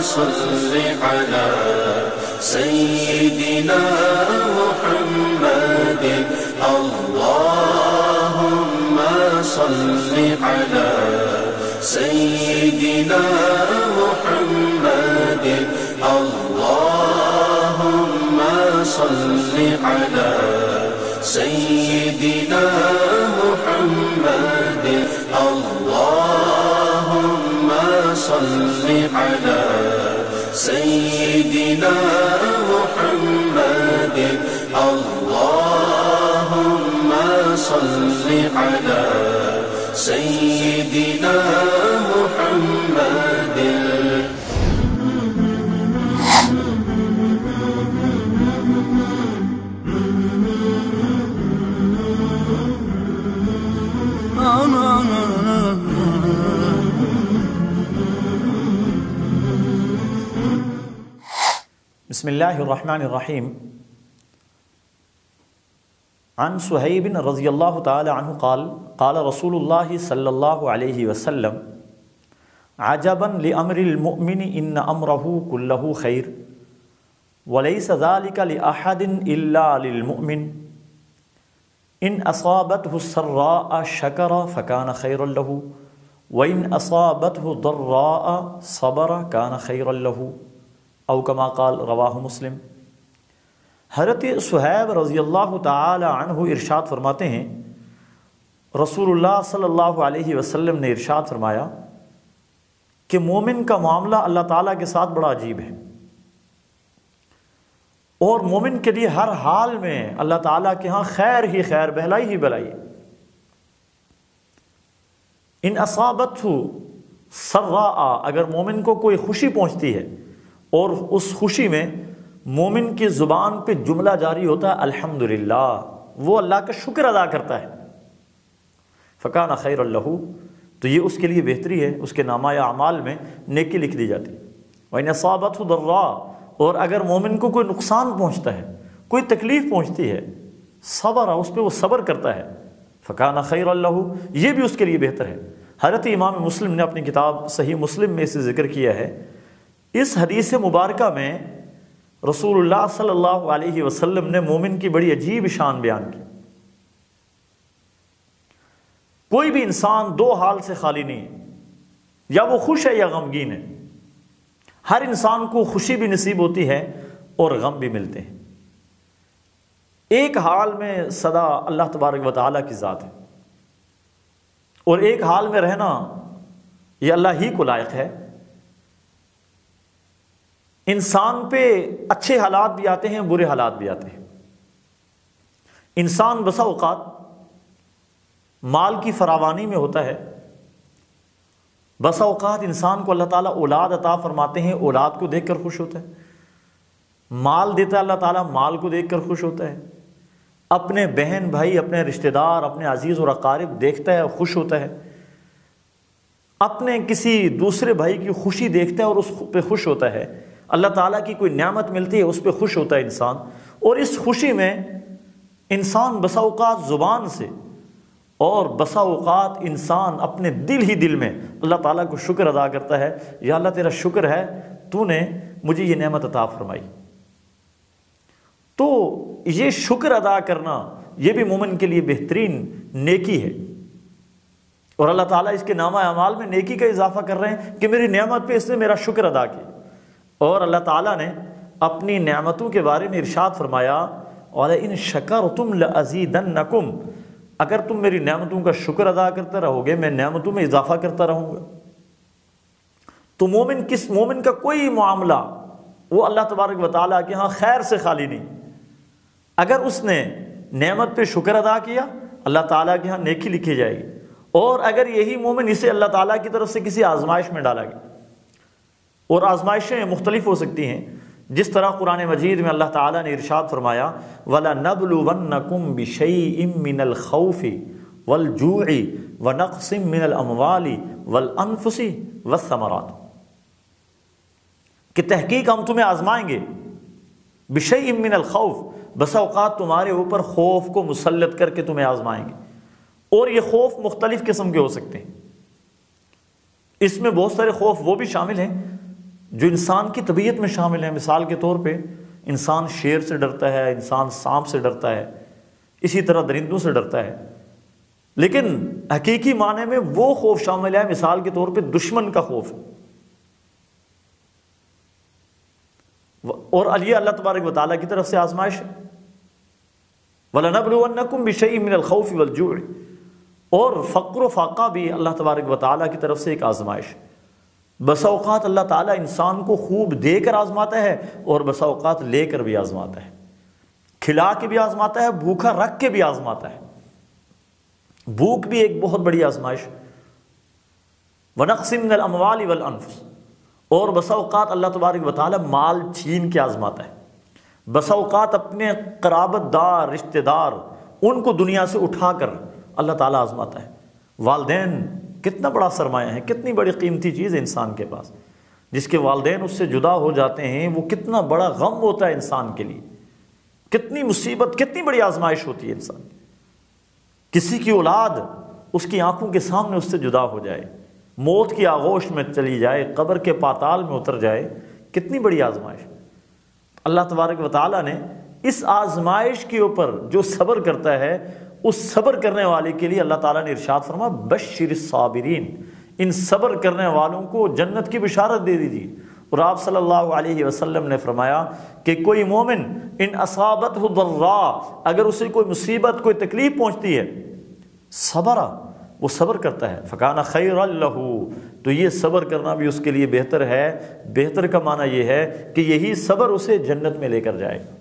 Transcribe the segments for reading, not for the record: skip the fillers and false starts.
صل على سيدنا محمد اللهم صل على سيدنا محمد اللهم صل على سيدنا محمد اللهم صل على سيدنا محمد اللهم صل على سيدنا محمد. بسم اللہ الرحمن الرحیم. عن صہیب رضی اللہ تعالی عنہ قال قال رسول اللہ صلی اللہ علیہ وسلم عجبا لامر المؤمن ان امرہ کلہ خیر ولیس ذلک لاحد الا للمؤمن ان اصابته السراء شکر فکان خیرا لہ وان اصابته ضراء صبر کان خیرا لہ او کما قال رواہ مسلم. حضرت صہیب رضی اللہ تعالی عنہ ارشاد فرماتے ہیں رسول اللہ صلی اللہ علیہ وسلم نے ارشاد فرمایا کہ مومن کا معاملہ اللہ تعالیٰ کے ساتھ بڑا عجیب ہے، اور مومن کے لیے ہر حال میں اللہ تعالیٰ کے ہاں خیر ہی خیر، بھلائی ہی بھلائی. ان اصابتہ سراء، اگر مومن کو کوئی خوشی پہنچتی ہے اور اس خوشی میں مومن کی زبان پہ جملہ جاری ہوتا ہے الحمدللہ، وہ اللہ کا شکر ادا کرتا ہے، فکان خیر لہ، تو یہ اس کے لیے بہتری ہے، اس کے نامہ اعمال میں نیکی لکھ دی جاتی. وَإِنْ أَصَابَتْهُ ضَرَّاء، اور اگر مومن کو کوئی نقصان پہنچتا ہے، کوئی تکلیف پہنچتی ہے، صبر، اس پہ وہ صبر کرتا ہے، فکان خیر لہ، یہ بھی اس کے لیے بہتر ہے. حضرت امام مسلم نے اپنی کتاب صحیح مسلم میں اسے ذکر کیا ہے. اس حدیث مبارکہ میں رسول اللہ صلی اللہ علیہ وسلم نے مومن کی بڑی عجیب شان بیان کی. کوئی بھی انسان دو حال سے خالی نہیں ہے، یا وہ خوش ہے یا غمگین ہے. ہر انسان کو خوشی بھی نصیب ہوتی ہے اور غم بھی ملتے ہیں. ایک حال میں سدا اللہ تبارک و تعالیٰ کی ذات ہے، اور ایک حال میں رہنا یہ اللہ ہی کو لائق ہے. انسان پہ اچھے حالات بھی آتے ہیں، برے حالات بھی آتے ہیں. انسان بسا اوقات مال کی فراوانی میں ہوتا ہے، بسا اوقات انسان کو اللہ تعالیٰ اولاد عطا فرماتے ہیں، اولاد کو دیکھ کر خوش ہوتا ہے. مال دیتا ہے اللہ تعالیٰ، مال کو دیکھ کر خوش ہوتا ہے. اپنے بہن بھائی، اپنے رشتہ دار، اپنے عزیز اور اقارب دیکھتا ہے، خوش ہوتا ہے. اپنے کسی دوسرے بھائی کی خوشی دیکھتا ہے اور اس پہ خوش ہوتا ہے. اللہ تعالیٰ کی کوئی نعمت ملتی ہے، اس پہ خوش ہوتا ہے انسان. اور اس خوشی میں انسان بسا اوقات زبان سے اور بسا اوقات انسان اپنے دل ہی دل میں اللہ تعالیٰ کو شکر ادا کرتا ہے، یا اللہ تیرا شکر ہے تو نے مجھے یہ نعمت عطا فرمائی. تو یہ شکر ادا کرنا یہ بھی مومن کے لیے بہترین نیکی ہے، اور اللہ تعالیٰ اس کے نامہ اعمال میں نیکی کا اضافہ کر رہے ہیں کہ میری نعمت پہ اس نے میرا شکر ادا کیا. اور اللہ تعالیٰ نے اپنی نعمتوں کے بارے میں ارشاد فرمایا وَلَئِن شَكَرْتُمْ لَأَزِيدَنَّكُمْ، اگر تم میری نعمتوں کا شکر ادا کرتے رہو گے میں نعمتوں میں اضافہ کرتا رہوں گا. تو مومن کا کوئی معاملہ وہ اللہ تبارک و تعالیٰ کے ہاں خیر سے خالی نہیں. اگر اس نے نعمت پہ شکر ادا کیا اللہ تعالیٰ کے ہاں نیکی لکھی جائے گی. اور اگر یہی مومن اسے اللہ تعالیٰ کی طرف سے کسی آزمائش میں ڈالا گیا، اور آزمائشیں مختلف ہو سکتی ہیں، جس طرح قرآن مجید میں اللہ تعالیٰ نے ارشاد فرمایا وَلَنَبْلُوَنَّكُمْ بِشَيْءٍ مِّنَ الْخَوْفِ وَالْجُوعِ وَنَقْصٍ مِّنَ الْأَمْوَالِ وَالْأَنفُسِ وَالثَّمَرَاتِ، کہ تحقیق ہم تمہیں آزمائیں گے. بِشَيْءٍ مِّنَ الْخَوْفِ، بسا اوقات تمہارے اوپر خوف کو مسلط کر کے تمہیں آزمائیں گے. اور یہ خوف مختلف قسم کے ہو سکتے ہیں. اس میں بہت سارے خوف وہ بھی شامل ہیں جو انسان کی طبیعت میں شامل ہیں۔ مثال کے طور پہ انسان شیر سے ڈرتا ہے، انسان سانپ سے ڈرتا ہے، اسی طرح درندوں سے ڈرتا ہے، لیکن حقیقی معنی میں وہ خوف شامل ہے مثال کے طور پہ دشمن کا خوف، اور یہ اللہ تبارک و تعالیٰ کی طرف سے آزمائش ہے۔ وَلَنَبْلُوَنَّكُمْ بِشَيْءٍ مِّنَ الْخَوْفِ وَالْجُوعِ، اور فقر و فاقہ بھی اللہ تبارک و تعالیٰ کی طرف سے ایک آزمائش ہے۔ بسا اوقات اللہ تعالیٰ انسان کو خوب دے کر آزماتا ہے اور بسا اوقات لے کر بھی آزماتا ہے، کھلا کے بھی آزماتا ہے، بھوکا رکھ کے بھی آزماتا ہے۔ بھوک بھی ایک بہت بڑی آزمائش۔ وَنَقْصٍ مِّنَ الْأَمْوَالِ وَالْأَنفُسِ، اور بسا اوقات اللہ تبارک و تعالیٰ مال چھین کے آزماتا ہے، بسا اوقات اپنے قرابت دار رشتہ دار ان کو دنیا سے اٹھا کر اللہ تعالیٰ آزماتا ہے۔ والدین کتنا بڑا سرمایہ ہے، کتنی بڑی قیمتی چیز ہے انسان کے پاس، جس کے والدین اس سے جدا ہو جاتے ہیں وہ کتنا بڑا غم ہوتا ہے انسان کے لیے، کتنی مصیبت، کتنی بڑی آزمائش ہوتی ہے انسان کی۔ کسی کی اولاد اس کی آنکھوں کے سامنے اس سے جدا ہو جائے، موت کی آغوش میں چلی جائے، قبر کے پاتال میں اتر جائے، کتنی بڑی آزمائش۔ اللہ تبارک و تعالیٰ نے اس آزمائش کے اوپر جو صبر کرتا ہے، اس صبر کرنے والے کے لیے اللہ تعالیٰ نے ارشاد فرمایا بشر الصابرین، ان صبر کرنے والوں کو جنت کی بشارت دے دیجیے۔ اور آپ صلی اللہ علیہ وسلم نے فرمایا کہ کوئی مومن ان اصابتہ ضراء، اگر اسے کوئی مصیبت، کوئی تکلیف پہنچتی ہے، صبر، وہ صبر کرتا ہے، فکان خیرا لہ، تو یہ صبر کرنا بھی اس کے لیے بہتر ہے۔ بہتر کا معنی یہ ہے کہ یہی صبر اسے جنت میں لے کر جائے گا۔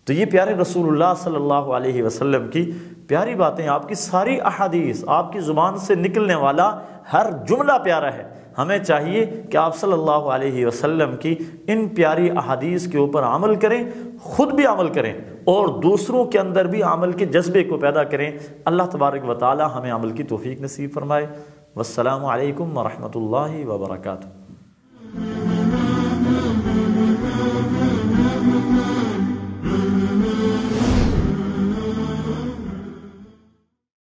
تو یہ پیارے رسول اللہ صلی اللہ علیہ وسلم کی پیاری باتیں، آپ کی ساری احادیث، آپ کی زبان سے نکلنے والا ہر جملہ پیارا ہے۔ ہمیں چاہیے کہ آپ صلی اللہ علیہ وسلم کی ان پیاری احادیث کے اوپر عمل کریں، خود بھی عمل کریں اور دوسروں کے اندر بھی عمل کے جذبے کو پیدا کریں۔ اللہ تبارک و تعالی ہمیں عمل کی توفیق نصیب فرمائے۔ والسلام علیکم ورحمۃ اللہ وبرکاتہ۔